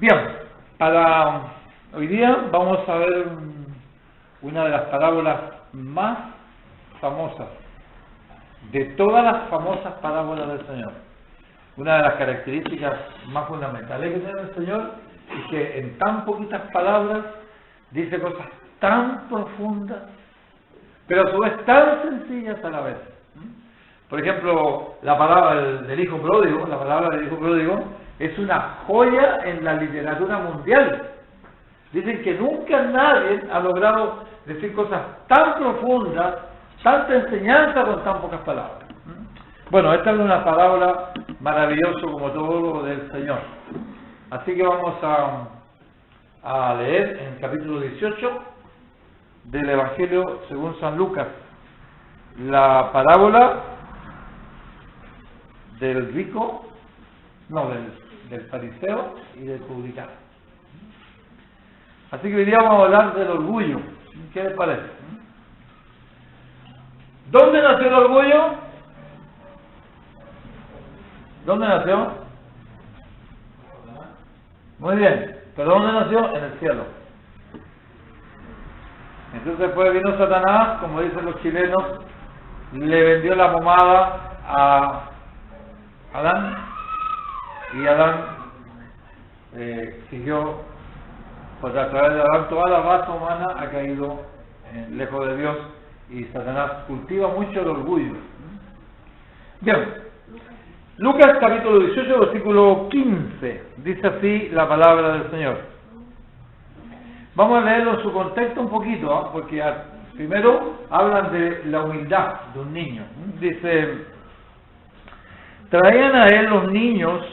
Bien, para hoy día vamos a ver una de las parábolas más famosas, de todas las famosas parábolas del Señor. Una de las características más fundamentales que tiene el Señor es que en tan poquitas palabras dice cosas tan profundas, pero a su vez tan sencillas a la vez. Por ejemplo, la palabra del hijo pródigo, la palabra del hijo pródigo es una joya en la literatura mundial. Dicen que nunca nadie ha logrado decir cosas tan profundas, tanta enseñanza con tan pocas palabras. Bueno, esta es una parábola maravillosa como todo lo del Señor. Así que vamos a leer en el capítulo 18 del Evangelio según San Lucas la parábola del rico, del fariseo y del publicano. Así que hoy día vamos a hablar del orgullo. ¿Qué les parece? ¿Dónde nació el orgullo? ¿Dónde nació? Muy bien. ¿Pero dónde nació? En el cielo. Entonces después vino Satanás, como dicen los chilenos, le vendió la pomada a Adán, y Adán siguió, pues a través de Adán toda la raza humana ha caído lejos de Dios, y Satanás cultiva mucho el orgullo. Bien, Lucas capítulo 18 versículo 15, dice así la palabra del Señor. Vamos a leerlo en su contexto un poquito, porque primero hablan de la humildad de un niño. Dice: traían a él los niños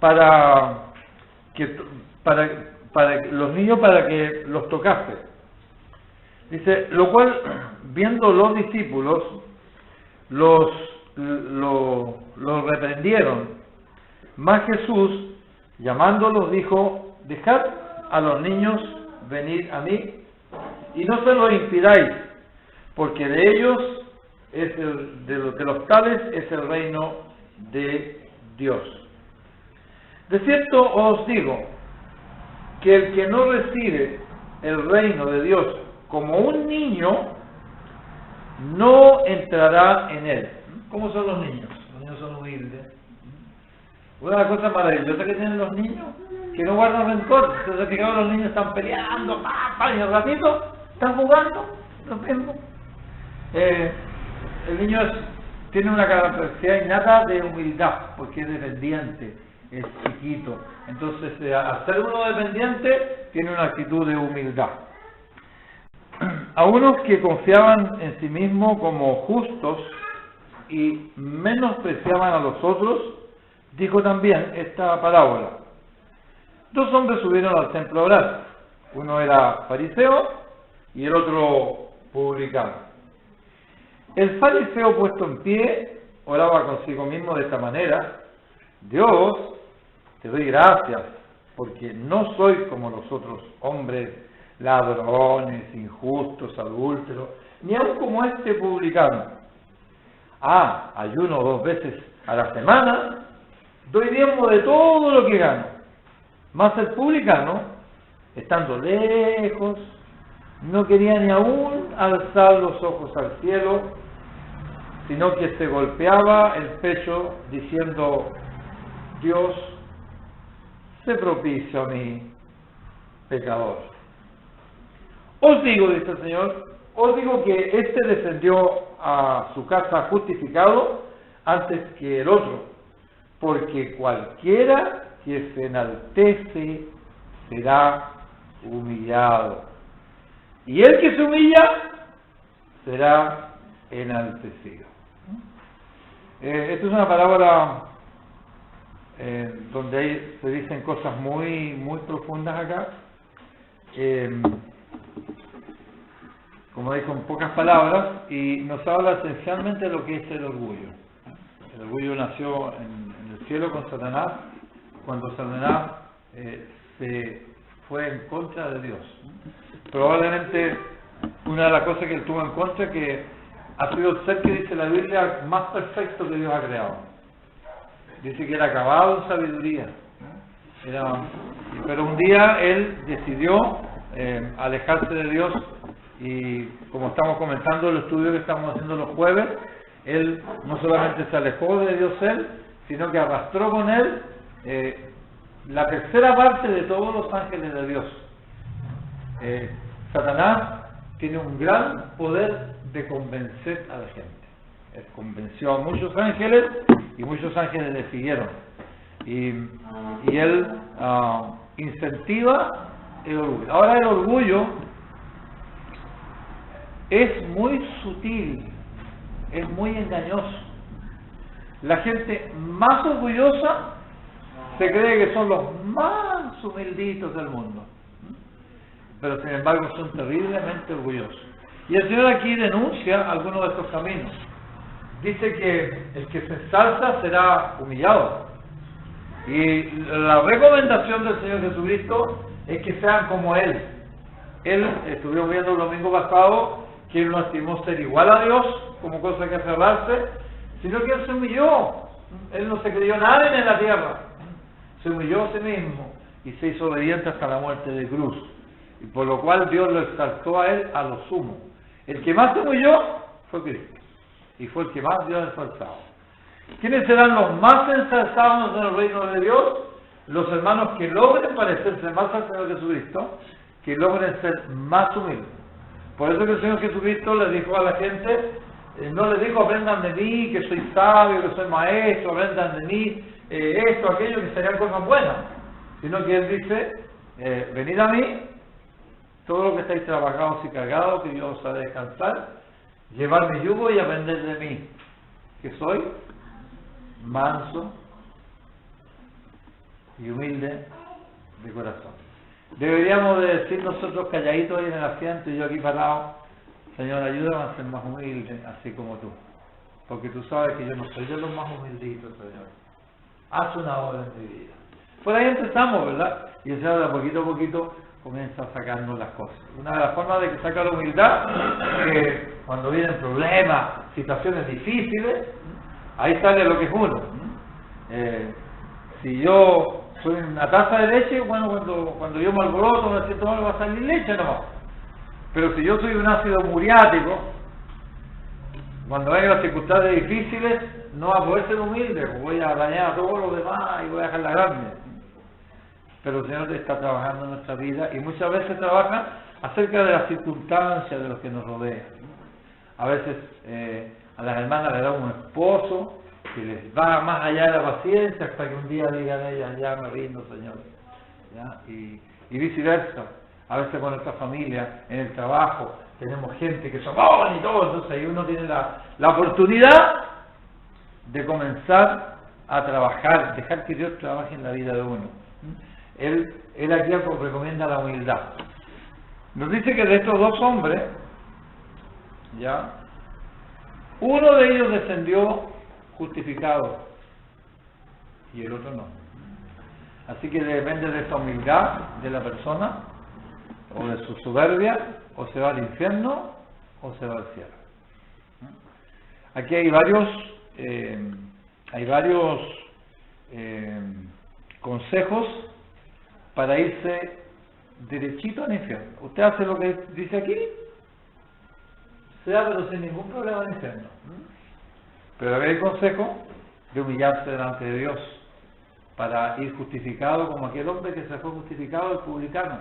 para que los tocase. Dice, lo cual, viendo los discípulos, los reprendieron. Mas Jesús, llamándolos, dijo: dejad a los niños venir a mí, y no se lo impidáis, porque de ellos de los tales es el reino de Dios. De cierto os digo que el que no recibe el reino de Dios como un niño, no entrará en él. ¿Cómo son los niños? Los niños son humildes. Una de las cosas maravillosas que tienen los niños, que no guardan rencor. Entonces, fijaos, los niños están peleando, y al ratito están jugando, lo mismo. El niño tiene una capacidad innata de humildad, porque es dependiente, es chiquito. Entonces, al ser uno dependiente, tiene una actitud de humildad. A unos que confiaban en sí mismos como justos y menospreciaban a los otros, dijo también esta parábola. Dos hombres subieron al templo a orar. Uno era fariseo y el otro publicano. El fariseo, puesto en pie, oraba consigo mismo de esta manera: Dios, te doy gracias, porque no soy como los otros hombres, ladrones, injustos, adúlteros, ni aun como este publicano. Ayuno 2 veces a la semana, doy diezmo de todo lo que gano. Mas el publicano, estando lejos, no quería ni aún alzar los ojos al cielo, sino que se golpeaba el pecho diciendo: Dios, sé propicio a mí, pecador. Os digo, dice el Señor, os digo que éste descendió a su casa justificado antes que el otro, porque cualquiera que se enaltece será humillado, y el que se humilla será enaltecido. Esta es una parábola donde se dicen cosas muy, muy profundas acá. Como dijo, en pocas palabras, y nos habla esencialmente de lo que es el orgullo. El orgullo nació en el cielo con Satanás, cuando Satanás se fue en contra de Dios. Probablemente una de las cosas que él tuvo en contra es que ha sido el ser que dice la Biblia más perfecto que Dios ha creado. Dice que era acabado en sabiduría. Pero un día él decidió alejarse de Dios y, como estamos comentando el estudio que estamos haciendo los jueves, él no solamente se alejó de Dios él, sino que arrastró con él la tercera parte de todos los ángeles de Dios. Satanás tiene un gran poder de convencer a la gente. Él convenció a muchos ángeles y muchos ángeles le siguieron. Y él incentiva el orgullo. Ahora, el orgullo es muy sutil, es muy engañoso. La gente más orgullosa se cree que son los más humilditos del mundo, pero sin embargo son terriblemente orgullosos. Y el Señor aquí denuncia algunos de estos caminos. Dice que el que se ensalza será humillado. Y la recomendación del Señor Jesucristo es que sean como Él. Él, estuvimos viendo el domingo pasado, que Él no estimó ser igual a Dios como cosa que aferrarse, sino que Él se humilló. Él no se creyó nadie en la tierra. Se humilló a sí mismo y se hizo obediente hasta la muerte de cruz. Y por lo cual Dios lo exaltó a Él a lo sumo. El que más se humilló fue Cristo. Y fue el que más Dios exaltado. ¿Quiénes serán los más ensalzados en el reino de Dios? Los hermanos que logren parecerse más al Señor Jesucristo, que logren ser más humildes. Por eso que el Señor Jesucristo le dijo a la gente, no le dijo aprendan de mí, que soy sabio, que soy maestro, aprendan de mí, esto, aquello, que serían cosas buenas. Sino que Él dice, venid a mí, todos los que estáis trabajados y cargados, que yo os haré descansar, llevar mi yugo y aprender de mí, que soy manso y humilde de corazón. Deberíamos de decir nosotros calladitos ahí en el asiento y yo aquí parado, Señor, ayúdame a ser más humilde, así como tú, porque tú sabes que yo no soy de los más humilditos, Señor. Haz una obra en mi vida. Por ahí empezamos, ¿verdad? Y el Señor de poquito a poquito comienza a sacarnos las cosas. Una de las formas de que saca la humildad es que cuando vienen problemas, situaciones difíciles, ahí sale lo que es uno. Si yo soy una taza de leche, bueno, cuando yo me alboroto, me siento mal, va a salir leche nomás. Pero si yo soy un ácido muriático, cuando vengan las circunstancias difíciles, no va a poder ser humilde, voy a dañar a todos los demás y voy a dejar la grande. Pero el Señor está trabajando en nuestra vida y muchas veces trabaja acerca de las circunstancias de los que nos rodean. A veces a las hermanas le da un esposo que les va más allá de la paciencia hasta que un día digan ellas, ya me rindo, Señor. ¿Ya? Y viceversa. A veces con nuestra familia, en el trabajo, tenemos gente que son y todo, entonces ahí uno tiene la oportunidad de comenzar a trabajar, dejar que Dios trabaje en la vida de uno. Él aquí recomienda la humildad. Nos dice que de estos dos hombres, ya, uno de ellos descendió justificado y el otro no. Así que depende de esa humildad de la persona o de su soberbia, o se va al infierno o se va al cielo. Aquí hay varios consejos para irse derechito al infierno. Usted hace lo que dice aquí, sea pero sin ningún problema al infierno. Pero hay consejo de humillarse delante de Dios para ir justificado como aquel hombre que se fue justificado, el publicano.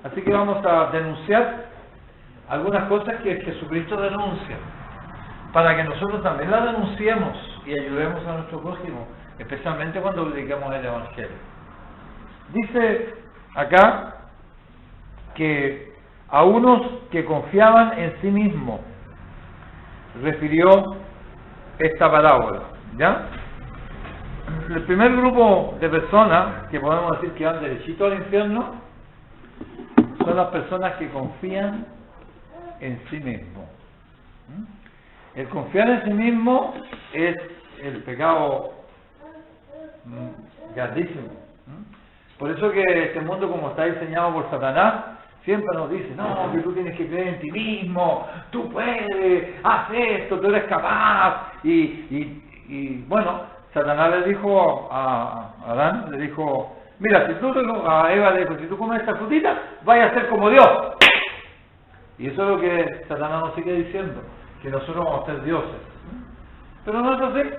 Así que vamos a denunciar algunas cosas que Jesucristo denuncia, para que nosotros también las denunciemos y ayudemos a nuestro prójimo, especialmente cuando predicamos el Evangelio. Dice acá que a unos que confiaban en sí mismos refirió esta parábola, ¿ya? El primer grupo de personas que podemos decir que van derechito al infierno son las personas que confían en sí mismos. El confiar en sí mismo es el pecado grandísimo. Por eso que este mundo, como está diseñado por Satanás, siempre nos dice, no, que tú tienes que creer en ti mismo, tú puedes, haz esto, tú eres capaz. Y bueno, Satanás le dijo a Adán, le dijo, Mira, si tú a Eva le dijo, si tú comes esta frutita, vaya a ser como Dios. Y eso es lo que Satanás nos sigue diciendo, que nosotros vamos a ser dioses. Pero no es así.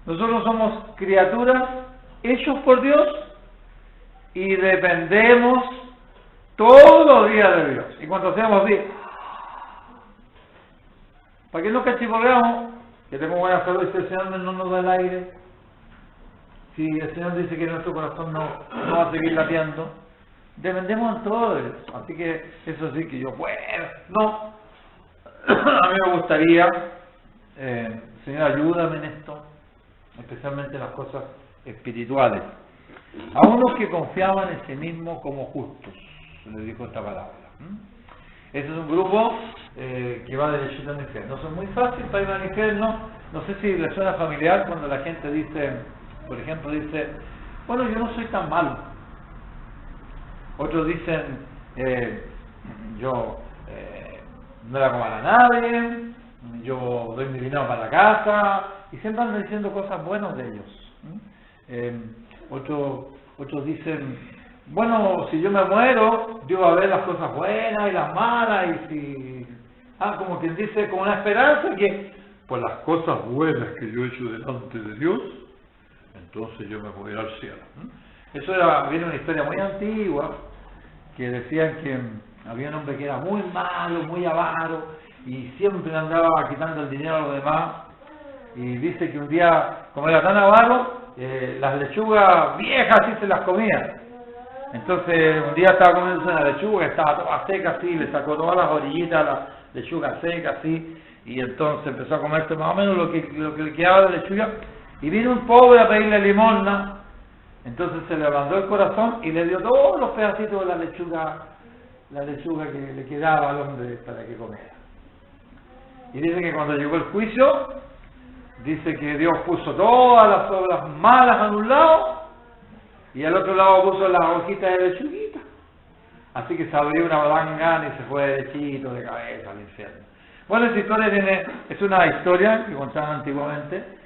Nosotros somos criaturas hechos por Dios y dependemos todos los días de Dios. Y cuando seamos días, para que no cachiporreamos, que tenemos buena salud y si el Señor no nos da el aire, si el Señor dice que nuestro corazón no va a seguir latiendo, dependemos en todo de Dios. Así que eso sí que yo puedo. No. A mí me gustaría, Señor, ayúdame en esto, especialmente en las cosas espirituales. A unos que confiaban en sí mismos como justos, se les dijo esta palabra. Ese es un grupo que va derechito al infierno. Eso es muy fácil para ir al infierno. No sé si les suena familiar cuando la gente dice, por ejemplo, dice, bueno, yo no soy tan malo. Otros dicen, yo no la coman a nadie, yo doy mi dinero para la casa, y siempre andan diciendo cosas buenas de ellos. Otros dicen, bueno, si yo me muero, Dios va a ver las cosas buenas y las malas, y si... como quien dice, con una esperanza que por las cosas buenas que yo he hecho delante de Dios, entonces yo me voy a ir al cielo. Eso viene una historia muy antigua, que decían que había un hombre que era muy malo, muy avaro, y siempre andaba quitando el dinero a los demás, y dice que un día, como era tan avaro, las lechugas viejas sí se las comía. Entonces un día estaba comiéndose una lechuga, estaba toda seca así, le sacó todas las orillitas, la lechuga seca así, y entonces empezó a comerse más o menos lo que le quedaba de lechuga, y vino un pobre a pedirle limosna. Entonces se le ablandó el corazón y le dio todos los pedacitos de la lechuga que le quedaba al hombre para que comiera. Y dice que cuando llegó el juicio, dice que Dios puso todas las obras malas a un lado y al otro lado puso las hojitas de lechuguita. Así que se abrió una balangana y se fue derechito de cabeza al infierno. Bueno, esta historia es una historia que contaban antiguamente.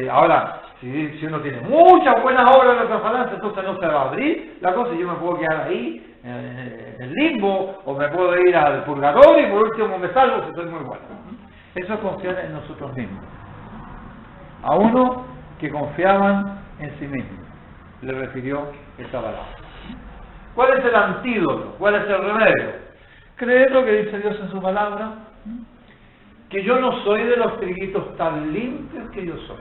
Ahora, si uno tiene muchas buenas obras en la balanza, entonces no se va a abrir la cosa y yo me puedo quedar ahí en el limbo, o me puedo ir al purgatorio y por último me salvo si soy muy bueno. Eso es confiar en nosotros mismos. A uno que confiaban en sí mismos le refirió esta palabra. ¿Cuál es el antídoto? ¿Cuál es el remedio? Creer lo que dice Dios en su palabra, que yo no soy de los triguitos tan limpios que yo soy,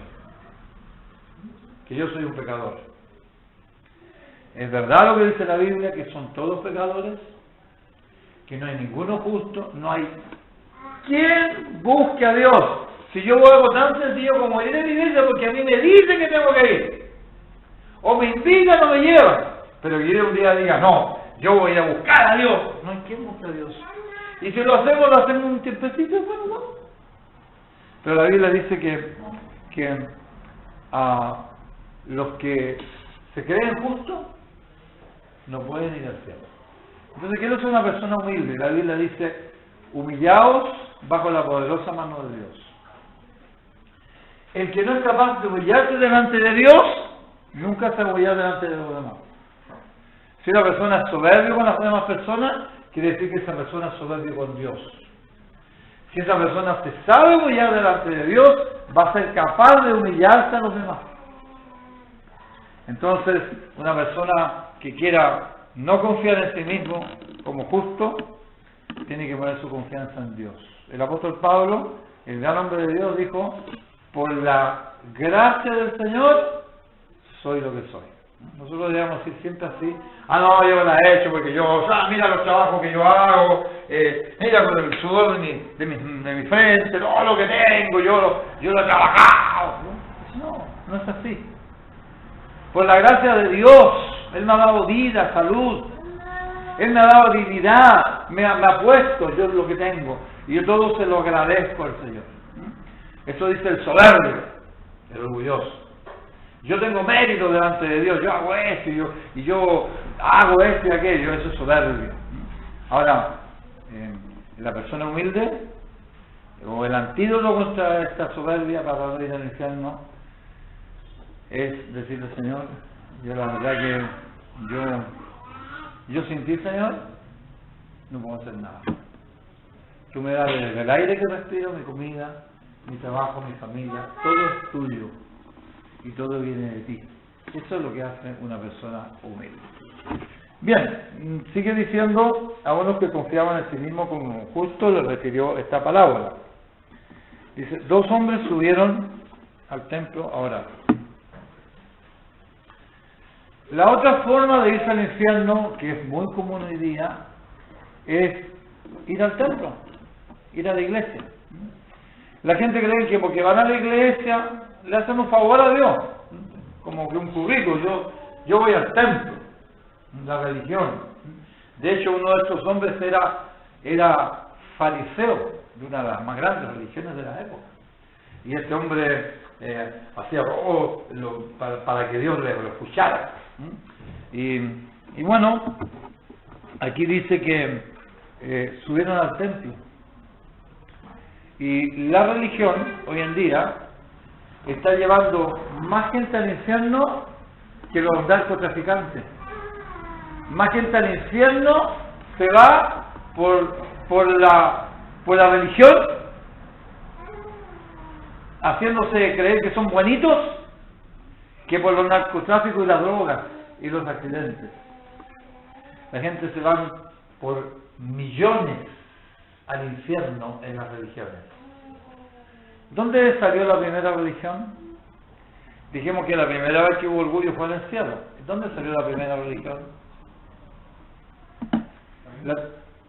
que yo soy un pecador. Es verdad lo que dice la Biblia, que son todos pecadores, que no hay ninguno justo, no hay quien busque a Dios. Si yo hago tan sencillo como ir a la iglesia porque a mí me dicen que tengo que ir, o me invitan o me llevan, pero que yo un día diga, no, yo voy a buscar a Dios, no hay quien busque a Dios. Y si lo hacemos un tiempecito, bueno, no. Pero la Biblia dice que a los que se creen justos no pueden ir al cielo. Entonces, ¿qué es una persona humilde? La Biblia dice, humillaos bajo la poderosa mano de Dios. El que no es capaz de humillarse delante de Dios, nunca se va a humillar delante de los demás. Si una persona es soberbia con las demás personas, quiere decir que esa persona es soberbia con Dios. Si esa persona se sabe humillar delante de Dios, va a ser capaz de humillarse a los demás. Entonces, una persona que quiera no confiar en sí mismo como justo, tiene que poner su confianza en Dios. El apóstol Pablo, el gran hombre de Dios, dijo, por la gracia del Señor, soy lo que soy. Nosotros debemos decir siempre así, no, yo la he hecho porque yo, mira los trabajos que yo hago, mira con el sudor de mi frente, todo lo que tengo, yo lo he trabajado. No es así. Por la gracia de Dios, Él me ha dado vida, salud, Él me ha dado dignidad, me ha puesto yo lo que tengo, y yo todo se lo agradezco al Señor. Eso dice el soberbio, el orgulloso. Yo tengo mérito delante de Dios, yo hago esto y yo hago esto y aquello, eso es soberbio. Ahora, la persona humilde, o el antídoto contra esta soberbia para no ir al infierno, es decirle, Señor, yo la verdad que yo sin ti, Señor, no puedo hacer nada. Tú me das el aire que respiro, mi comida, mi trabajo, mi familia, todo es tuyo y todo viene de ti. Eso es lo que hace una persona humilde. Bien, sigue diciendo: a unos que confiaban en sí mismos como justo les refirió esta parábola. Dice: 2 hombres subieron al templo a orar. La otra forma de irse al infierno, que es muy común hoy día, es ir al templo, ir a la iglesia. La gente cree que porque van a la iglesia le hacen un favor a Dios, como que un currículo. Yo voy al templo, la religión. De hecho, uno de estos hombres era fariseo, de una de las más grandes religiones de la época. Y este hombre hacía robo para que Dios lo escuchara. Y bueno, aquí dice que subieron al templo. Y la religión hoy en día está llevando más gente al infierno que los narcotraficantes. Más gente al infierno se va por la religión, haciéndose creer que son buenitos, que por los narcotráficos y las drogas y los accidentes. La gente se va por millones al infierno en las religiones. ¿Dónde salió la primera religión? Dijimos que la primera vez que hubo orgullo fue en el cielo. ¿Dónde salió la primera religión?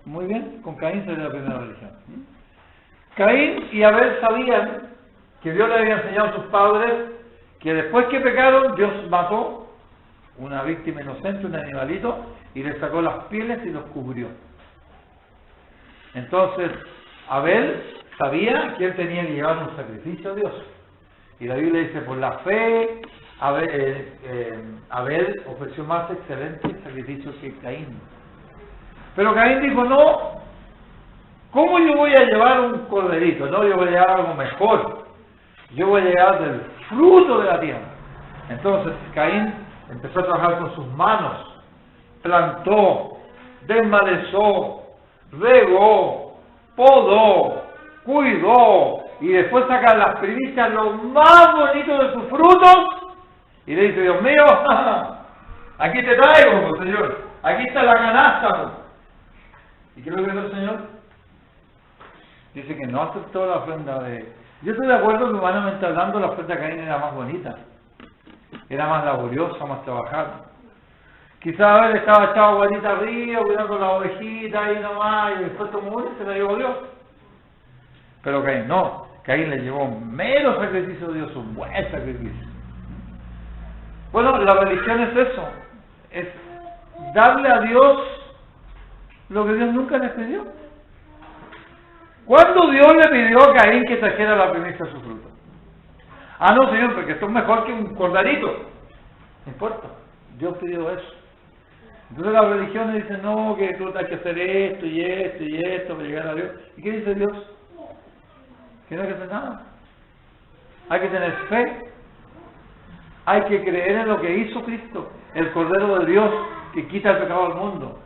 Muy bien, con Caín salió la primera religión. Caín y Abel sabían que Dios le había enseñado a sus padres que después que pecaron, Dios mató una víctima inocente, un animalito, y le sacó las pieles y los cubrió. Entonces, Abel sabía que él tenía que llevar un sacrificio a Dios. Y la Biblia dice: por la fe, Abel ofreció más excelente sacrificio que Caín. Pero Caín dijo: no, ¿cómo yo voy a llevar un corderito? No, yo voy a llevar algo mejor. Yo voy a llevar del fruto de la tierra. Entonces Caín empezó a trabajar con sus manos, plantó, desmalezó, regó, podó, cuidó, y después saca las primicias, lo más bonito de sus frutos, y le dice: Dios mío, aquí te traigo, Señor, aquí está la canasta. ¿Y qué es lo que hizo el Señor? Dice que no aceptó la ofrenda de... Yo estoy de acuerdo que humanamente hablando la ofrenda de Caín era más bonita, era más laboriosa, más trabajada. Quizás él estaba echado guarita arriba, cuidando con la ovejita ahí nomás, y después tomó uno y se la llevó Dios. Pero Caín no, Caín le llevó un mero sacrificio a Dios, un buen sacrificio. Bueno, la religión es eso, es darle a Dios lo que Dios nunca le pidió. ¿Cuándo Dios le pidió a Caín que trajera la primicia de su fruto? Ah, no, Señor, porque esto es mejor que un corderito. No importa, Dios pidió eso. Entonces las religiones dicen: no, que tú tienes que hacer esto y esto y esto para llegar a Dios. ¿Y qué dice Dios? Que no hay que hacer nada. Hay que tener fe. Hay que creer en lo que hizo Cristo, el Cordero de Dios, que quita el pecado del mundo.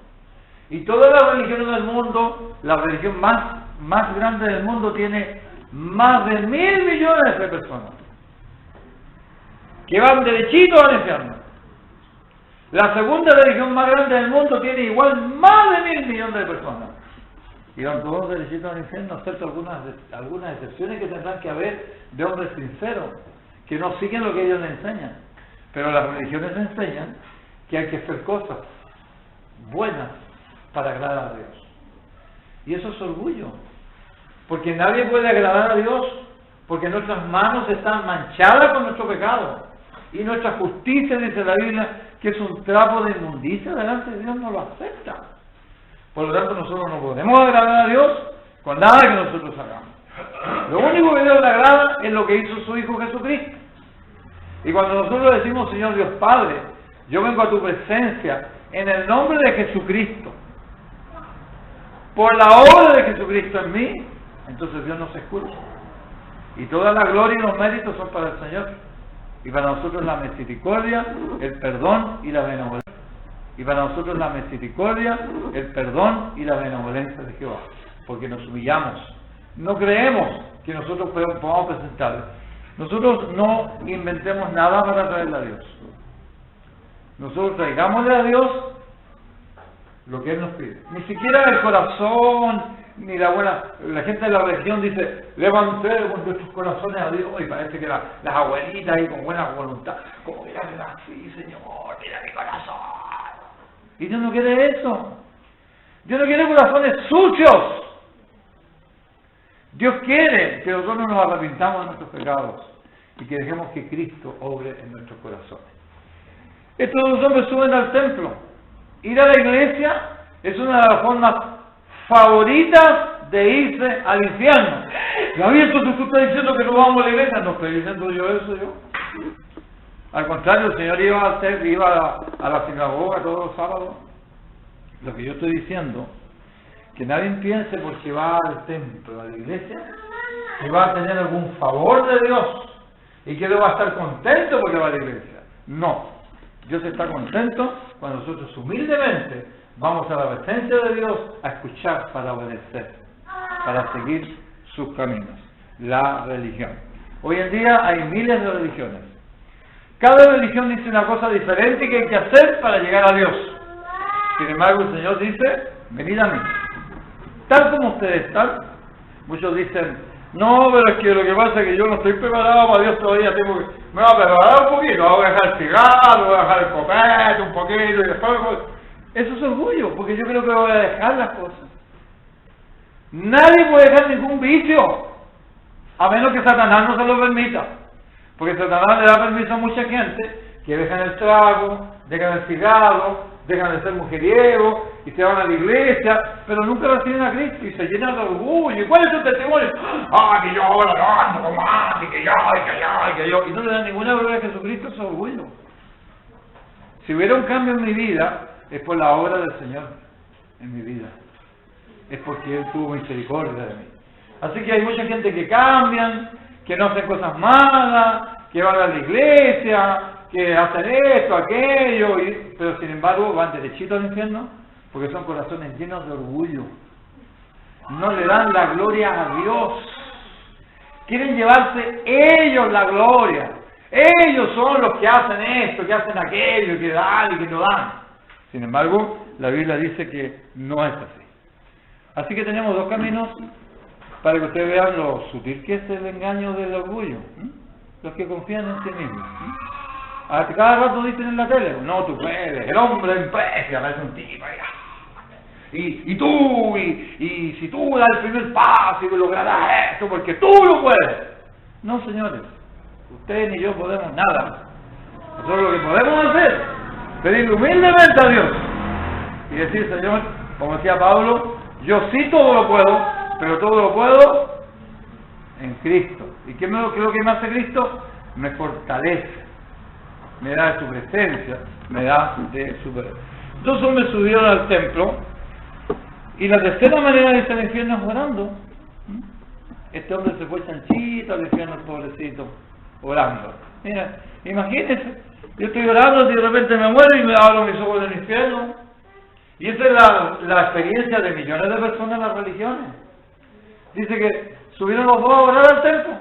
Y todas las religiones del mundo, la religión más grande del mundo tiene más de 1.000 millones de personas que van derechito al infierno. La segunda religión más grande del mundo tiene igual más de 1.000 millones de personas y van todos derechitos al infierno, excepto algunas excepciones que tendrán que haber de hombres sinceros que no siguen lo que ellos les enseñan. Pero las religiones enseñan que hay que hacer cosas buenas para agradar a Dios. Y eso es orgullo, porque nadie puede agradar a Dios, porque nuestras manos están manchadas con nuestro pecado, y nuestra justicia, dice la Biblia, que es un trapo de inmundicia delante de Dios, no lo acepta. Por lo tanto, nosotros no podemos agradar a Dios con nada que nosotros hagamos. Lo único que Dios le agrada es lo que hizo su Hijo Jesucristo. Y cuando nosotros decimos: Señor Dios Padre, yo vengo a tu presencia en el nombre de Jesucristo, por la obra de Jesucristo en mí, entonces Dios nos escucha. Y toda la gloria y los méritos son para el Señor. Y para nosotros la misericordia, el perdón y la benevolencia. Y para nosotros la misericordia, el perdón y la benevolencia de Jehová. Porque nos humillamos. No creemos que nosotros podamos presentarle. Nosotros no inventemos nada para traerle a Dios. Nosotros traigámosle a Dios lo que Él nos pide. Ni siquiera el corazón, ni la buena... La gente de la religión dice, levantemos nuestros corazones a Dios, y parece que las abuelitas ahí con buena voluntad, como mira así, Señor, mira mi corazón. Y Dios no quiere eso. Dios no quiere corazones sucios. Dios quiere que nosotros nos arrepintamos de nuestros pecados y que dejemos que Cristo obre en nuestros corazones. Estos dos hombres suben al templo. Ir a la iglesia es una de las formas favoritas de irse al infierno. David, entonces tú estás diciendo que no vamos a la iglesia. No estoy diciendo yo eso, yo. Al contrario, el Señor iba a la sinagoga todos los sábados. Lo que yo estoy diciendo, que nadie piense porque va al templo, a la iglesia, que va a tener algún favor de Dios y que él va a estar contento porque va a la iglesia. No. Dios está contento cuando nosotros humildemente vamos a la presencia de Dios a escuchar para obedecer, para seguir sus caminos. La religión. Hoy en día hay miles de religiones. Cada religión dice una cosa diferente que hay que hacer para llegar a Dios. Sin embargo, el Señor dice, venid a mí. Tal como ustedes están. Muchos dicen, no, pero es que lo que pasa es que yo no estoy preparado para Dios todavía, me voy a preparar un poquito, voy a dejar el cigarro, voy a dejar el copete un poquito y después... Eso es orgullo, porque yo creo que voy a dejar las cosas. Nadie puede dejar ningún vicio, a menos que Satanás no se lo permita. Porque Satanás le da permiso a mucha gente que dejan el trago, dejan el cigarro, dejan de ser mujeriegos y se van a la iglesia, pero nunca reciben a Cristo y se llenan de orgullo. ¿Y cuál es su testimonio? ¡Ah, que yo ahora ando con más, y que yo, y que yo! Y no le dan ninguna gloria a Jesucristo, es orgullo. Si hubiera un cambio en mi vida, es por la obra del Señor en mi vida. Es porque Él tuvo misericordia de mí. Así que hay mucha gente que cambian, que no hacen cosas malas, que van a la iglesia, que hacen esto, aquello, pero sin embargo van derechito al infierno porque son corazones llenos de orgullo. No le dan la gloria a Dios. Quieren llevarse ellos la gloria. Ellos son los que hacen esto, que hacen aquello, que dan y que no dan. Sin embargo, la Biblia dice que no es así. Así que tenemos dos caminos para que ustedes vean lo sutil que es el engaño del orgullo. Los que confían en sí mismos. A cada rato dicen en la tele, no, tú puedes, el hombre empresa, parece un tipo, y tú, y si tú das el primer paso y lograrás esto, porque tú lo puedes. No, señores, ustedes ni yo podemos nada. Nosotros lo que podemos hacer, pedirle humildemente a Dios y decir, Señor, como decía Pablo, yo sí todo lo puedo, pero todo lo puedo en Cristo. ¿Y qué es lo que me hace Cristo? Me fortalece. Me da de su presencia, me da de su poder. Dos hombres subieron al templo y la tercera manera de irse al infierno es orando. Este hombre se fue chanchito al infierno, el pobrecito, orando. Mira, imagínense, yo estoy orando y de repente me muero y me abro mis ojos del infierno. Y esa es la experiencia de millones de personas en las religiones. Dice que subieron los dos a orar al templo.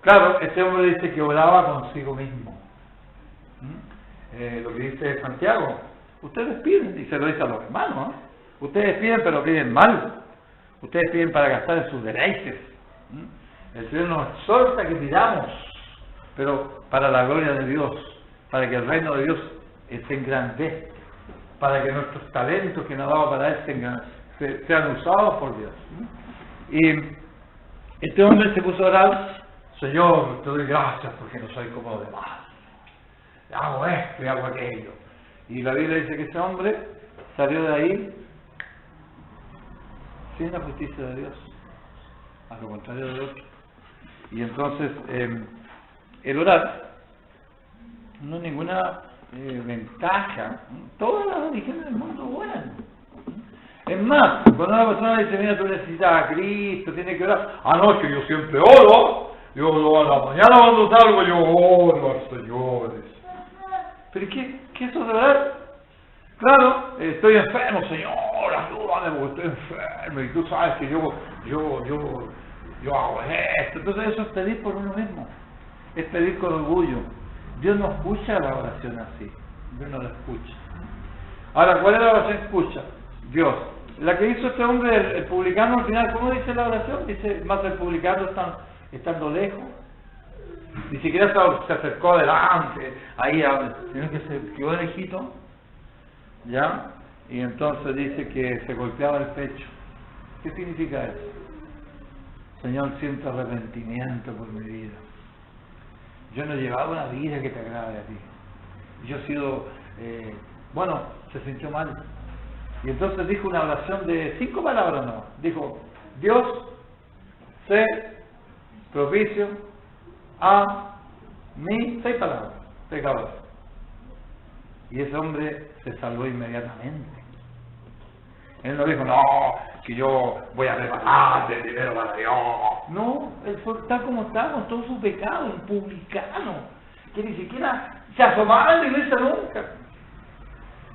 Claro, este hombre dice que oraba consigo mismo. Lo que dice Santiago, ustedes piden, y se lo dice a los hermanos, ¿eh? Ustedes piden pero piden mal. Ustedes piden para gastar en sus deleites. El Señor nos exhorta que pidamos, pero para la gloria de Dios, para que el reino de Dios se engrandezca, para que nuestros talentos que nos ha dado para Él sean usados por Dios. Y este hombre se puso a orar, Señor, te doy gracias porque no soy como los demás. Hago esto y hago aquello. Y la Biblia dice que ese hombre salió de ahí sin la justicia de Dios, a lo contrario de otro. Y entonces, el orar no es ninguna ventaja. Todas las religiones del mundo oran. Es más, cuando una persona dice, mira, tú necesitas a Cristo, tienes que orar. No, es que yo siempre oro. Yo a la mañana cuando salgo, yo oro al Señor. ¿Pero qué es eso de verdad? Claro, estoy enfermo, Señor, ayúdame porque estoy enfermo. Y tú sabes que yo hago esto. Entonces eso es pedir por uno mismo. Es pedir con orgullo. Dios no escucha la oración así. Dios no la escucha. Ahora, ¿cuál es la oración que escucha? Dios. La que hizo este hombre, el publicano, al final, ¿cómo dice la oración? Dice, más el publicano estando lejos. Ni siquiera se acercó adelante, ahí, sino que se quedó lejito, ¿ya? Y entonces dice que se golpeaba el pecho. ¿Qué significa eso? Señor, siento arrepentimiento por mi vida. Yo no he llevado una vida que te agrade a ti. Yo he sido, se sintió mal. Y entonces dijo una oración de 5 palabras no. Dijo, Dios, sé propicio a mí, 6 palabras, pecador. Y ese hombre se salvó inmediatamente. Él no dijo, no, que yo voy a reparar el dinero para Dios. No, él fue tal como estaba, con todo su pecado, un publicano, que ni siquiera se asomaba en la iglesia nunca.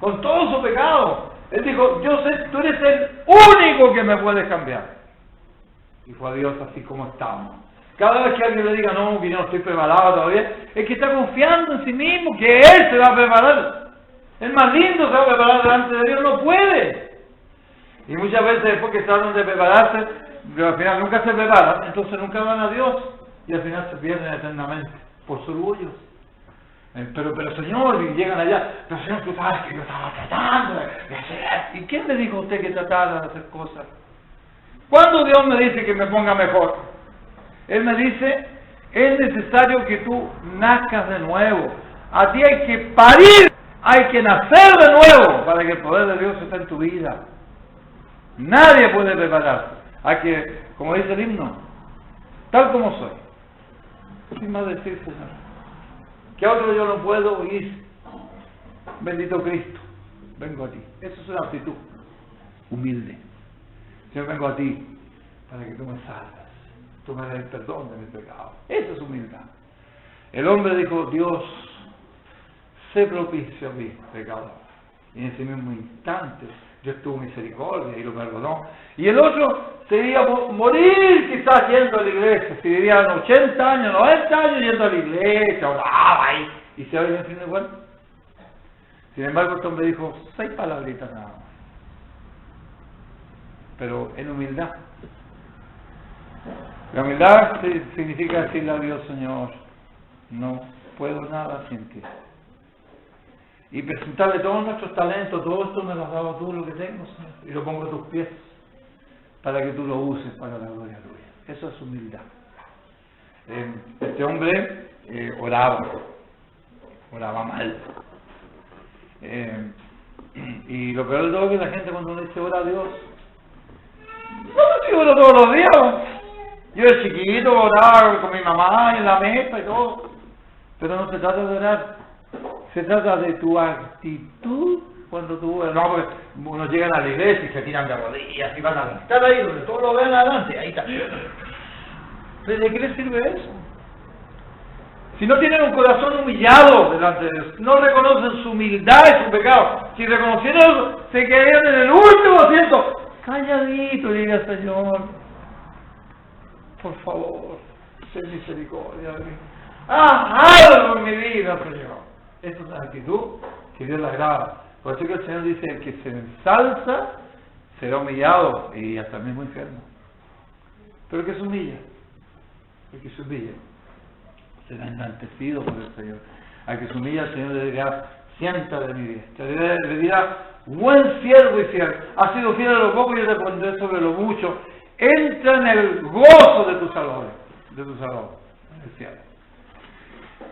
Con todo su pecado. Él dijo, yo sé, tú eres el único que me puedes cambiar. Y fue a Dios así como estamos. Cada vez que alguien le diga, no, que yo no estoy preparado todavía, es que está confiando en sí mismo, que él se va a preparar. El más lindo se va a preparar delante de Dios, no puede. Y muchas veces después que tratan de prepararse, pero al final nunca se preparan, entonces nunca van a Dios, y al final se pierden eternamente, por su orgullo. Pero Señor, y llegan allá, pero Señor, tú sabes que yo estaba tratando de hacer. ¿Y quién le dijo a usted que tratara de hacer cosas? ¿Cuándo Dios me dice que me ponga mejor? Él me dice, es necesario que tú nazcas de nuevo. A ti hay que parir, hay que nacer de nuevo para que el poder de Dios esté en tu vida. Nadie puede prepararse. Hay que, como dice el himno, tal como soy. Sin más decir, Señor, que a otro yo no puedo ir. Bendito Cristo, vengo a ti. Eso es una actitud humilde. Señor, vengo a ti para que tú me salves. Tú me des el perdón de mis pecados. Eso es humildad. El hombre dijo, Dios, sé propicio a mí, pecador. Y en ese mismo instante, Dios tuvo misericordia y lo perdonó. Y el otro se iba a morir quizás yendo a la iglesia. Si vivían 80 años, 90 años yendo a la iglesia, oraba ahí, y se va a ir al fin de cuentas. Sin embargo, este hombre dijo 6 palabritas nada más. Pero en humildad. La humildad significa decirle a Dios, Señor, no puedo nada sin ti. Y presentarle todos nuestros talentos, todo esto me lo has dado tú, lo que tengo, Señor, y lo pongo a tus pies, para que tú lo uses para la gloria tuya. Eso es humildad. Este hombre oraba mal. Y lo peor de todo es que la gente cuando uno dice ora a Dios, no, yo oro todos los días. Yo de chiquito oraba con mi mamá en la mesa y todo. Pero no se trata de orar. Se trata de tu actitud cuando tú oras. No, porque unos llegan a la iglesia y se tiran de rodillas y van a estar ahí donde todos lo ven adelante. Ahí está. ¿Pero de qué les sirve eso? Si no tienen un corazón humillado delante de Dios, no reconocen su humildad y su pecado. Si reconocieron eso, se quedarían en el último asiento. Calladito, diga, Señor, por favor, ten misericordia de mí. ¡Haz algo en mi vida, Señor! Esa es la actitud que Dios le agrada. Por eso que el Señor dice, el que se ensalza será humillado y hasta el mismo infierno. Pero el que se humilla, será enaltecido por el Señor. Al que se humilla, el Señor le dirá, siéntate de mi diestra. Le dirá, buen siervo y fiel, has sido fiel a lo poco y yo te pondré sobre lo mucho. Entra en el gozo de tu Salvador, en el cielo.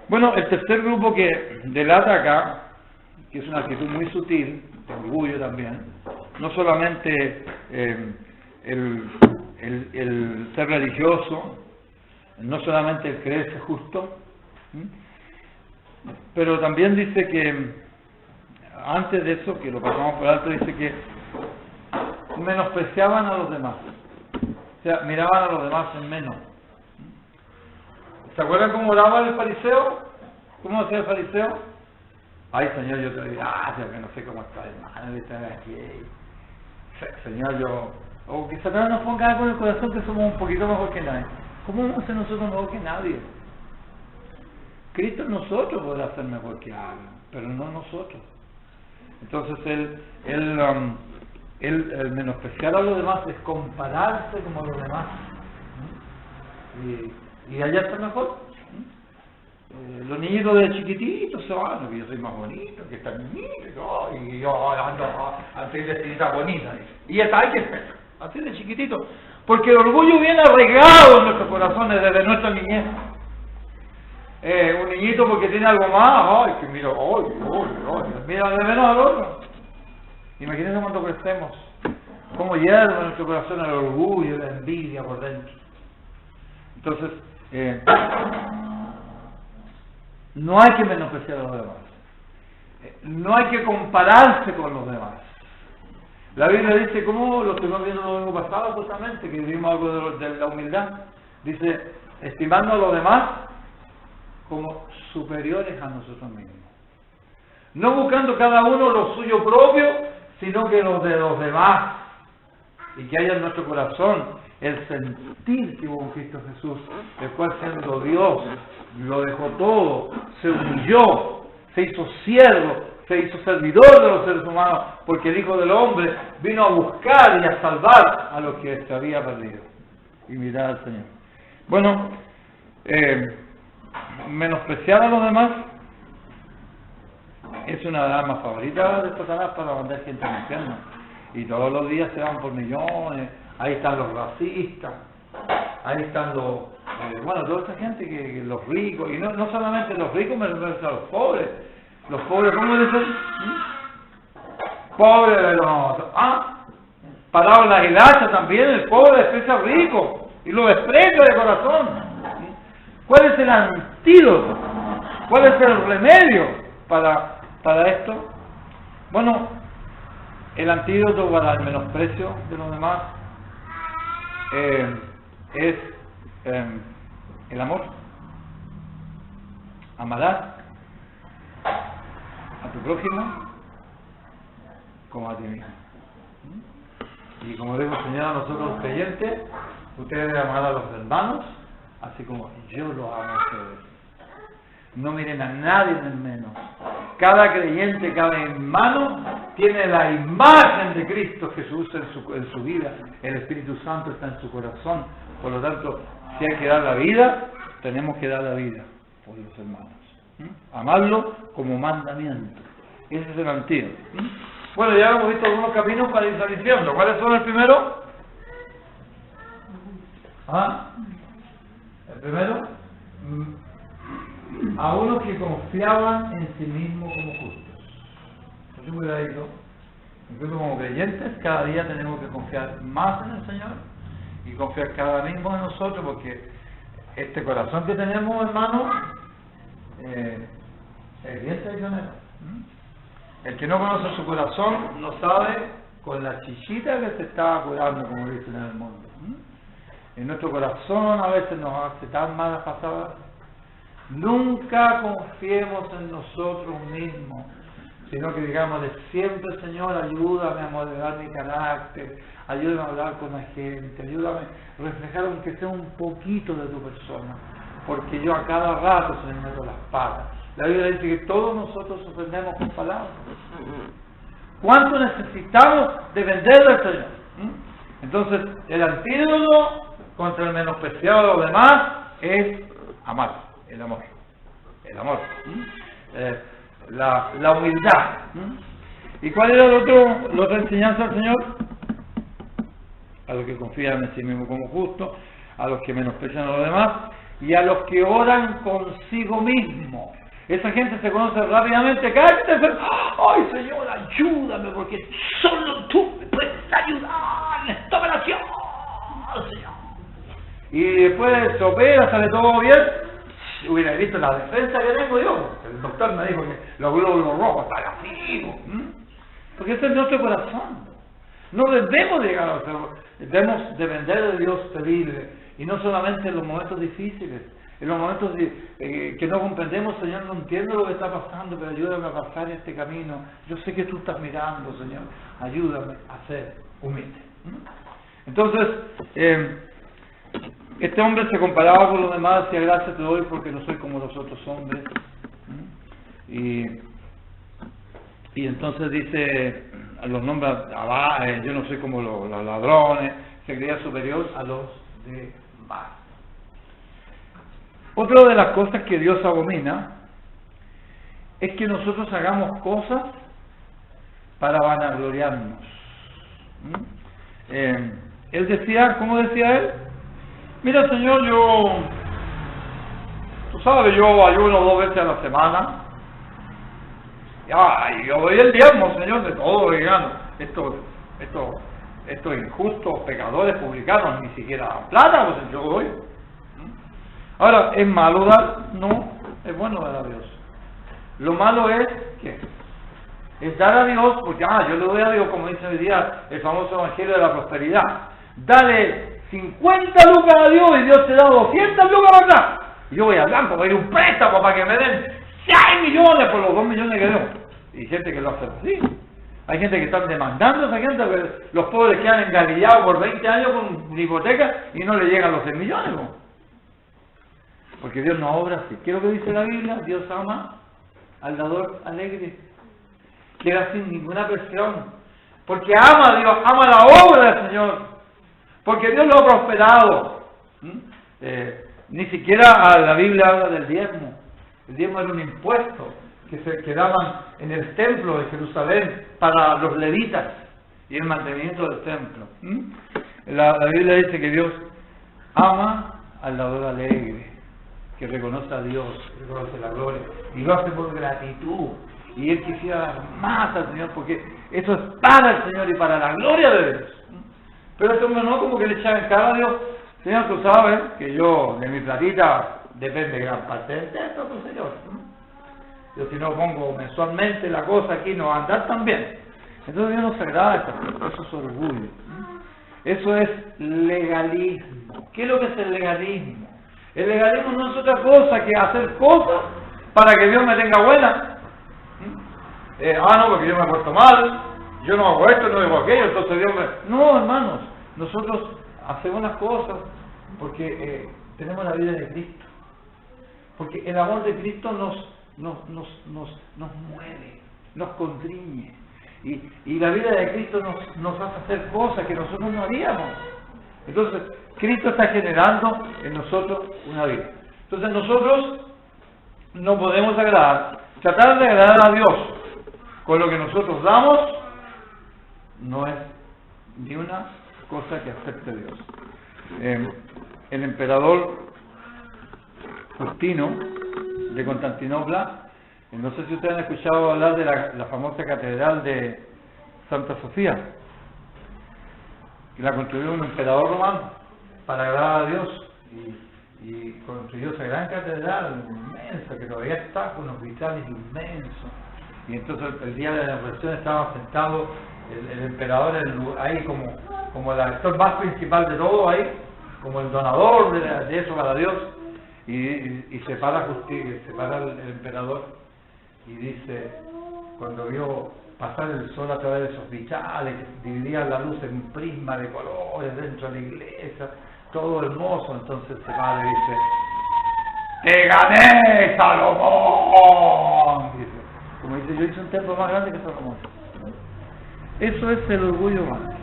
Bueno, el tercer grupo que delata acá, que es una actitud muy sutil, de orgullo también, no solamente el ser religioso, no solamente el creerse justo, pero también dice que antes de eso, que lo pasamos por alto, dice que menospreciaban a los demás, o sea, miraban a los demás en menos. ¿Se acuerdan cómo oraba el fariseo? ¿Cómo hacía el fariseo? Ay, Señor, yo te doy gracias, que no sé cómo está, hermano, de estar aquí. Señor, o que Satanás nos ponga algo en el corazón que somos un poquito mejor que nadie. ¿Cómo vamos a ser nosotros mejor que nadie? Cristo en nosotros podrá ser mejor que alguien, pero no nosotros. Entonces el menospreciar a los demás es compararse como los demás. Y allá está mejor. Los niñitos de chiquititos se van, que yo soy más bonito, que está niñito, y yo ando así de estilita bonita. Y está ahí que así de chiquitito. Porque el orgullo viene arraigado en nuestros corazones desde nuestra niñez. Un niñito porque tiene algo más, ay, que mira, mira de menos al otro. Imagínense cuando crecemos, cómo hierve en nuestro corazón el orgullo, la envidia por dentro. Entonces, no hay que menospreciar a los demás. No hay que compararse con los demás. La Biblia dice, como lo estuvimos viendo el domingo pasado justamente, que vimos algo de la humildad. Dice, estimando a los demás como superiores a nosotros mismos. No buscando cada uno lo suyo propio, sino que los de los demás. Y que haya en nuestro corazón el sentir que hubo un Cristo Jesús, el cual siendo Dios, lo dejó todo, se humilló, se hizo siervo, se hizo servidor de los seres humanos, porque el Hijo del Hombre vino a buscar y a salvar a los que se había perdido. Y mirar al Señor. Bueno, menospreciar a los demás es una de las armas favoritas de Satanás para mandar gente al infierno. Y todos los días se van por millones. Ahí están los racistas, ahí están toda esta gente, que los ricos, y no solamente los ricos, me refiero a los pobres. Los pobres, ¿cómo dicen? Pobres de los... parado en la hilacha también, el pobre desprecia al rico, y lo desprecia de corazón. ¿Cuál es el antídoto? ¿Cuál es el remedio para esto? Bueno, el antídoto para el menosprecio de los demás es el amor. Amarás a tu prójimo como a ti mismo. Y como dijo el Señor a nosotros los creyentes, ustedes deben amar a los hermanos así como yo los amo a ustedes. No miren a nadie en menos. Cada creyente, cada hermano tiene la imagen de Cristo Jesús en su vida. El Espíritu Santo está en su corazón. Por lo tanto, si hay que dar la vida, tenemos que dar la vida por los hermanos. Amarlo como mandamiento. Ese es el antídoto. Bueno, ya hemos visto algunos caminos para irse al infierno. ¿Cuáles son el primero? El primero, a unos que confiaban en sí mismos como justos. Mucho cuidadito. Incluso como creyentes, cada día tenemos que confiar más en el Señor y confiar cada mismo en nosotros, porque este corazón que tenemos, hermano, es bien traicionero. El que no conoce su corazón no sabe con la chichita que se está curando, como dicen en el mundo. En nuestro corazón a veces nos hace tan malas pasadas. Nunca confiemos en nosotros mismos, sino que digamos de siempre, Señor, ayúdame a moderar mi carácter, ayúdame a hablar con la gente, ayúdame a reflejar aunque sea un poquito de tu persona, porque yo a cada rato se me meto las patas. La Biblia dice que todos nosotros ofendemos con palabras. ¿Cuánto necesitamos depender del Señor? Entonces, el antídoto contra el menospreciado de los demás es amar, el amor. La humildad. ¿Y cuál era la otra enseñanza del Señor? A los que confían en sí mismos como justos, a los que menosprecian a los demás y a los que oran consigo mismo. Esa gente se conoce rápidamente. ¡Ay, Señor, ayúdame! Porque solo tú me puedes ayudar en esta oración, Señor. Y después se opera, sale todo bien. Hubiera visto la defensa que tengo yo. El doctor me dijo que los glóbulos rojos están activos. Porque ese es nuestro corazón. No debemos llegar a hacerlo. Debemos depender de Dios, pedirle. Y no solamente en los momentos difíciles, En los momentos que no comprendemos, Señor, no entiendo lo que está pasando, pero ayúdame a pasar este camino. Yo sé que tú estás mirando, Señor. Ayúdame a ser humilde. Entonces, este hombre se comparaba con los demás, decía, gracias te doy porque no soy como los otros hombres. Y entonces dice, los nombra, yo no soy como los ladrones, se creía superior a los demás. Otra de las cosas que Dios abomina es que nosotros hagamos cosas para vanagloriarnos. Él decía, ¿cómo decía él? Mira, Señor, tú sabes, yo ayuno 2 veces a la semana. Yo doy el diezmo, Señor, de todo, digamos. Estos injustos, pecadores, publicanos, ni siquiera dan plata, pues yo doy. Ahora, ¿es malo dar? No, es bueno dar a Dios. Lo malo es, ¿qué? Es dar a Dios, porque yo le doy a Dios, como dice hoy día el famoso evangelio de la prosperidad. Dale 50 lucas a Dios y Dios te da 200 lucas para atrás. Y yo voy al banco, voy a ir un préstamo para que me den 6 millones por los 2 millones que dio. Y gente que lo hace así. Hay gente que están demandando a esa gente, que los pobres quedan engalillados por 20 años con una hipoteca y no le llegan los 6 millones. ¿No? Porque Dios no obra así. ¿Qué es lo que dice la Biblia? Dios ama al dador alegre, que da sin ninguna presión. Porque ama a Dios, ama la obra del Señor. Porque Dios lo ha prosperado. Ni siquiera la Biblia habla del diezmo. El diezmo era un impuesto que se quedaban en el templo de Jerusalén para los levitas y el mantenimiento del templo. La Biblia dice que Dios ama al dador alegre, que reconoce a Dios, reconoce la gloria, y lo hace por gratitud. Y él quisiera dar más al Señor, porque eso es para el Señor y para la gloria de Dios. Pero este hombre no, como que le echaba en cara a Dios. Señor, tú sabes que yo, de mi platita, depende gran parte del templo, pues, Señor. Yo si no pongo mensualmente la cosa aquí, no va a andar tan bien. Entonces Dios no se agrada eso es orgullo. Eso es legalismo. ¿Qué es lo que es el legalismo? El legalismo no es otra cosa que hacer cosas para que Dios me tenga buena. No, porque yo me he puesto mal, yo no hago esto, no hago aquello, entonces Dios me... No, hermanos, nosotros hacemos las cosas porque tenemos la vida de Cristo. Porque el amor de Cristo nos mueve, nos constriñe. Y la vida de Cristo nos hace hacer cosas que nosotros no haríamos. Entonces, Cristo está generando en nosotros una vida. Entonces, nosotros no podemos tratar de agradar a Dios con lo que nosotros damos, no es ni una cosa que acepte Dios. El emperador Justino de Constantinopla, no sé si ustedes han escuchado hablar de la famosa catedral de Santa Sofía, que la construyó un emperador romano para agradar a Dios, y construyó esa gran catedral inmensa que todavía está con unos vitrales inmensos. Y entonces el día de la inauguración estaba sentado el emperador ahí como el actor más principal de todo, ahí como el donador de eso para Dios, y se para el emperador y dice, cuando vio pasar el sol a través de esos vitrales que dividían la luz en un prisma de colores dentro de la iglesia, todo hermoso, entonces se para y dice, ¡te gané, Salomón! Dice, como dice, yo hice un templo más grande que Salomón. Eso es el orgullo humano.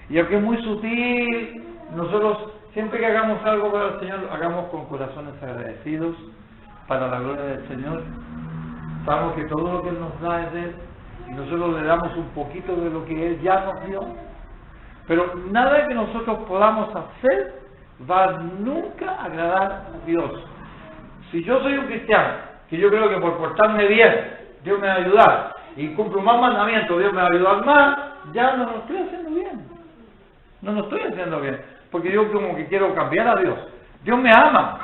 Y aunque es muy sutil, nosotros siempre que hagamos algo para el Señor, hagamos con corazones agradecidos para la gloria del Señor. Sabemos que todo lo que Él nos da es de Él, y nosotros le damos un poquito de lo que Él ya nos dio. Pero nada que nosotros podamos hacer va nunca a agradar a Dios. Si yo soy un cristiano, que yo creo que por portarme bien, Dios me va a ayudar, y cumplo más mandamientos, Dios me va a ayudar más, ya no lo estoy haciendo bien. No lo estoy haciendo bien, porque yo como que quiero cambiar a Dios. Dios me ama,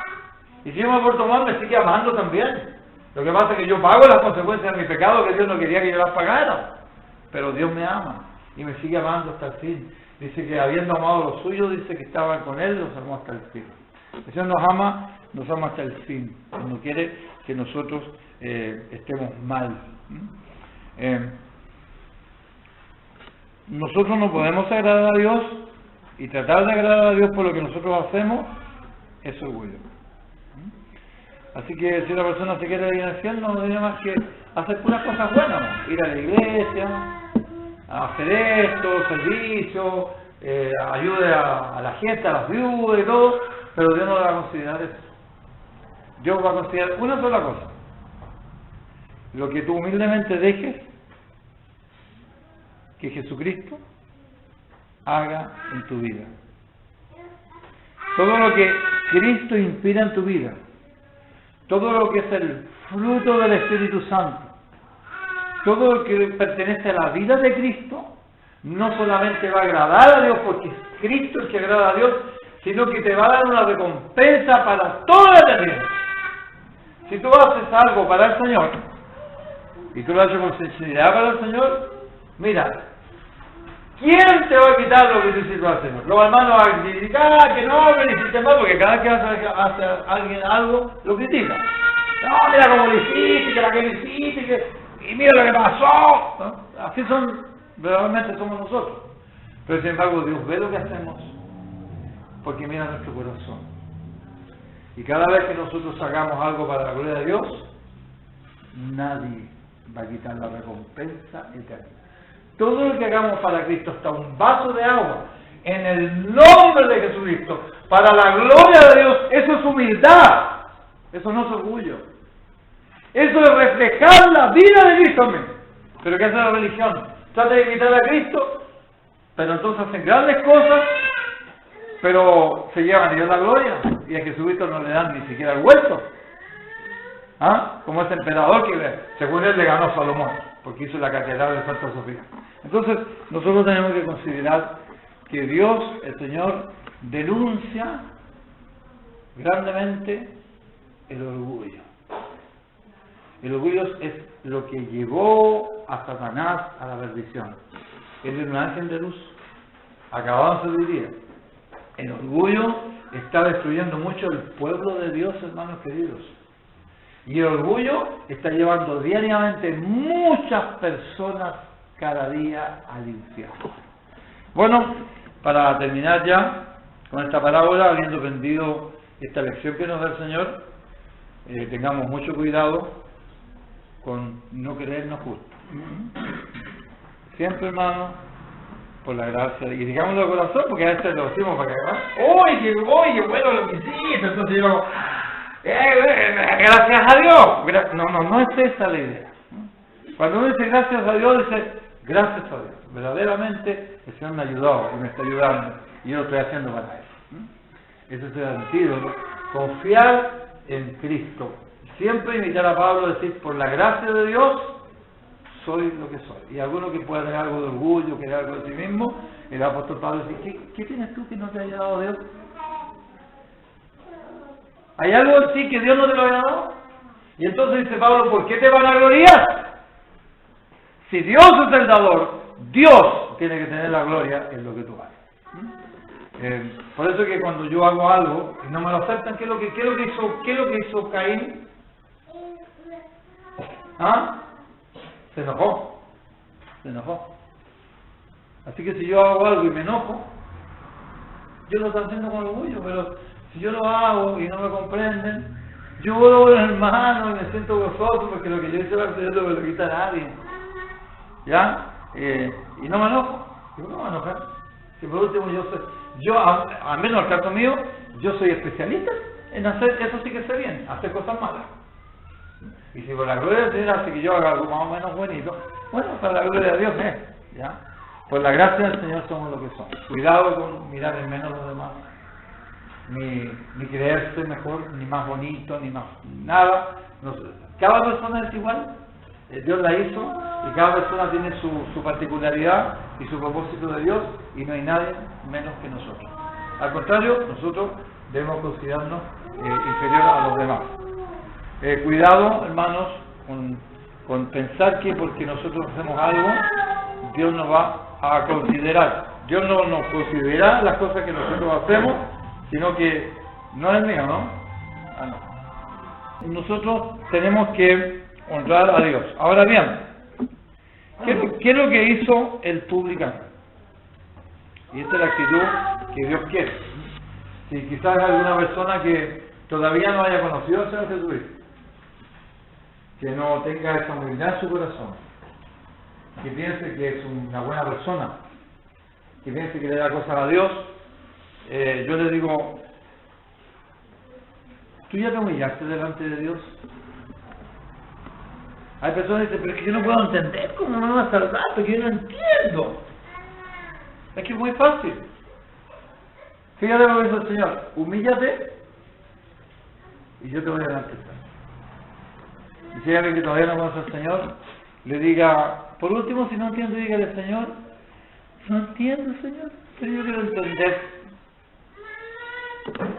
y si yo me porto mal, me sigue amando también. Lo que pasa es que yo pago las consecuencias de mi pecado, que Dios no quería que yo las pagara. Pero Dios me ama, y me sigue amando hasta el fin. Dice que habiendo amado a los suyos, dice que estaban con Él, los amó hasta el fin. El Señor nos ama hasta el fin. No quiere que nosotros estemos mal. Nosotros no podemos agradar a Dios, y tratar de agradar a Dios por lo que nosotros hacemos es orgullo. Así que si una persona se quiere ir al cielo, no tiene más que hacer puras cosas buenas, ¿no? Ir a la iglesia, a hacer esto, servicio, ayude a la gente, a las viudas y todo, pero Dios no va a considerar eso. Dios va a considerar una sola cosa: lo que tú humildemente dejes que Jesucristo haga en tu vida. Todo lo que Cristo inspira en tu vida, todo lo que es el fruto del Espíritu Santo, todo lo que pertenece a la vida de Cristo, no solamente va a agradar a Dios porque es Cristo el que agrada a Dios, sino que te va a dar una recompensa para toda la eternidad. Si tú haces algo para el Señor, y tú lo haces con sinceridad para el Señor, mira, ¿quién te va a quitar lo que tú hiciste al Señor? Los hermanos van a criticar, que no, que le hiciste mal, porque cada vez que hace alguien algo, lo critica. No, mira cómo le hiciste, que la que le hiciste, y mira lo que pasó. ¿No? Así realmente somos nosotros. Pero sin embargo, Dios ve lo que hacemos, porque mira nuestro corazón. Y cada vez que nosotros hagamos algo para la gloria de Dios, nadie va a quitar la recompensa eterna. Todo lo que hagamos para Cristo, hasta un vaso de agua, en el nombre de Jesucristo, para la gloria de Dios, eso es humildad. Eso no es orgullo. Eso es reflejar la vida de Cristo mismo. Pero ¿qué hace la religión? Trata de quitar a Cristo, pero entonces hacen grandes cosas, pero se llevan a Dios la gloria, y a Jesucristo no le dan ni siquiera el huerto. ¿Ah? Como ese emperador que según él le ganó a Salomón, porque hizo la catedral de Santa Sofía. Entonces, nosotros tenemos que considerar que Dios, el Señor, denuncia grandemente el orgullo. El orgullo es lo que llevó a Satanás a la perdición. Él es un ángel de luz, acabándose de día. El orgullo está destruyendo mucho el pueblo de Dios, hermanos queridos. Y el orgullo está llevando diariamente muchas personas cada día al infierno. Bueno, para terminar ya con esta parábola, habiendo aprendido esta lección que nos da el Señor, tengamos mucho cuidado con no creernos justos. Siempre, hermano, por la gracia, y digámoslo de corazón, porque a veces lo decimos para que oye, bueno lo que hiciste, entonces yo gracias a Dios. No es esa la idea. Cuando uno dice gracias a Dios, dice gracias a Dios. Verdaderamente el Señor me ha ayudado y me está ayudando, y yo lo estoy haciendo para Él. Ese es el sentido, confiar en Cristo. Siempre invitar a Pablo a decir, por la gracia de Dios soy lo que soy. Y alguno que pueda tener algo de orgullo, querer algo de sí mismo, el apóstol Pablo dice, ¿qué tienes tú que no te haya dado Dios? ¿Hay algo en ti que Dios no te lo haya dado? Y entonces dice Pablo, ¿por qué te van a gloriar? Si Dios es el dador, Dios tiene que tener la gloria en lo que tú haces. Por eso es que cuando yo hago algo y no me lo aceptan, ¿qué es lo que hizo Caín? ¿Ah? Se enojó. Así que si yo hago algo y me enojo, yo lo estoy haciendo con orgullo, pero si yo lo hago y no me comprenden, yo voy hermano y me siento gozoso porque lo que yo hice al Señor no me lo quita a nadie. ¿Ya? Y no me enojo. Yo no me enojo. Si por último al menos al caso mío, yo soy especialista en hacer, eso sí que sé bien, hacer cosas malas. Y si por la gloria de Dios hace que yo haga algo más o menos bonito, bueno, para la gloria de Dios ¿ya? Por la gracia del Señor somos lo que somos. Cuidado con mirar en menos a los demás, ni creerse mejor, ni más bonito, ni más nada. Cada persona es igual, Dios la hizo, y cada persona tiene su particularidad y su propósito de Dios, y no hay nadie menos que nosotros. Al contrario, nosotros debemos considerarnos inferiores a los demás. Cuidado, hermanos, con pensar que porque nosotros hacemos algo, Dios nos va a considerar. Dios no nos considera las cosas que nosotros hacemos, sino que No es mío, ¿no? Ah, no. Nosotros tenemos que honrar a Dios. Ahora bien, ¿qué es lo que hizo el publicano? Y esta es la actitud que Dios quiere. Si quizás hay alguna persona que todavía no haya conocido al Señor Jesucristo, que no tenga esa humildad en su corazón, que piense que es una buena persona, que piense que le da cosas a Dios, yo le digo, ¿tú ya te humillaste delante de Dios? Hay personas que dicen, pero es que yo no puedo entender cómo me van a salvar, porque yo no entiendo. Es que es muy fácil. Fíjate lo que dice el Señor, humíllate y yo te voy a contestar. Y si hay alguien que todavía no conoce al Señor, le diga, por último, si no entiende, dígale, Señor, no entiendo, Señor, pero yo quiero entender.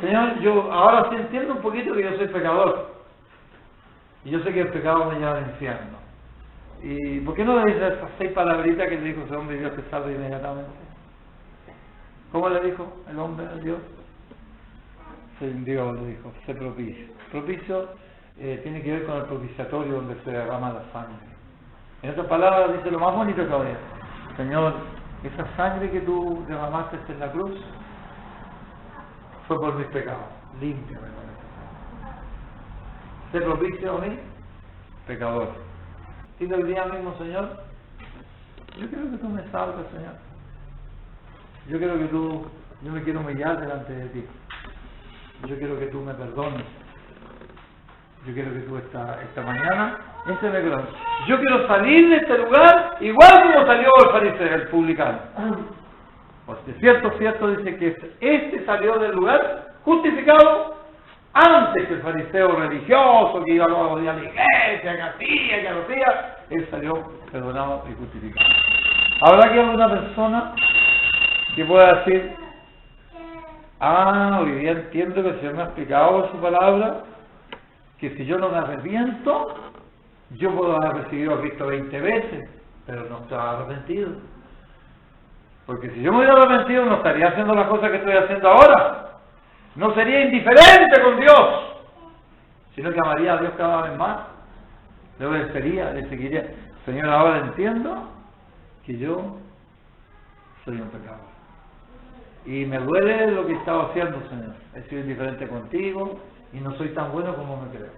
Señor, yo ahora sí entiendo un poquito que yo soy pecador. Y yo sé que el pecado me lleva al infierno. ¿Y por qué no le dice esas 6 palabritas que le dijo ese hombre y Dios te salva inmediatamente? ¿Cómo le dijo el hombre a Dios? Dios le dijo, sé propicio. Propicio tiene que ver con el propiciatorio donde se derrama la sangre. En otras palabras dice lo más bonito que había. Señor, esa sangre que tú derramaste en la cruz fue por mis pecados. Límpiame con esa sangre. Sé propicio a mí, pecador. Y del día mismo, Señor, yo quiero que tú me salves, Señor. Yo me quiero humillar delante de ti. Yo quiero que tú me perdones. Yo quiero que tú esta mañana, yo quiero salir de este lugar igual como salió el fariseo, el publicano. Porque cierto dice que este salió del lugar justificado antes que el fariseo religioso que iba todos los días a la iglesia, que hacía, que hacía. Él salió perdonado y justificado. ¿Habrá aquí alguna persona que pueda decir, hoy día entiendo que el Señor me ha explicado por su palabra que si yo no me arrepiento, yo puedo haber recibido a Cristo 20 veces, pero no estaba arrepentido? Porque si yo me hubiera arrepentido, no estaría haciendo las cosas que estoy haciendo ahora. No sería indiferente con Dios, sino que amaría a Dios cada vez más. Le obedecería, le seguiría. Señor, ahora entiendo que yo soy un pecador. Y me duele lo que he estado haciendo, Señor. He sido indiferente contigo y no soy tan bueno como me creo.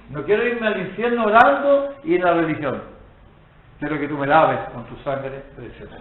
No quiero irme al infierno orando y en la religión. Quiero que tú me laves con tu sangre preciosa.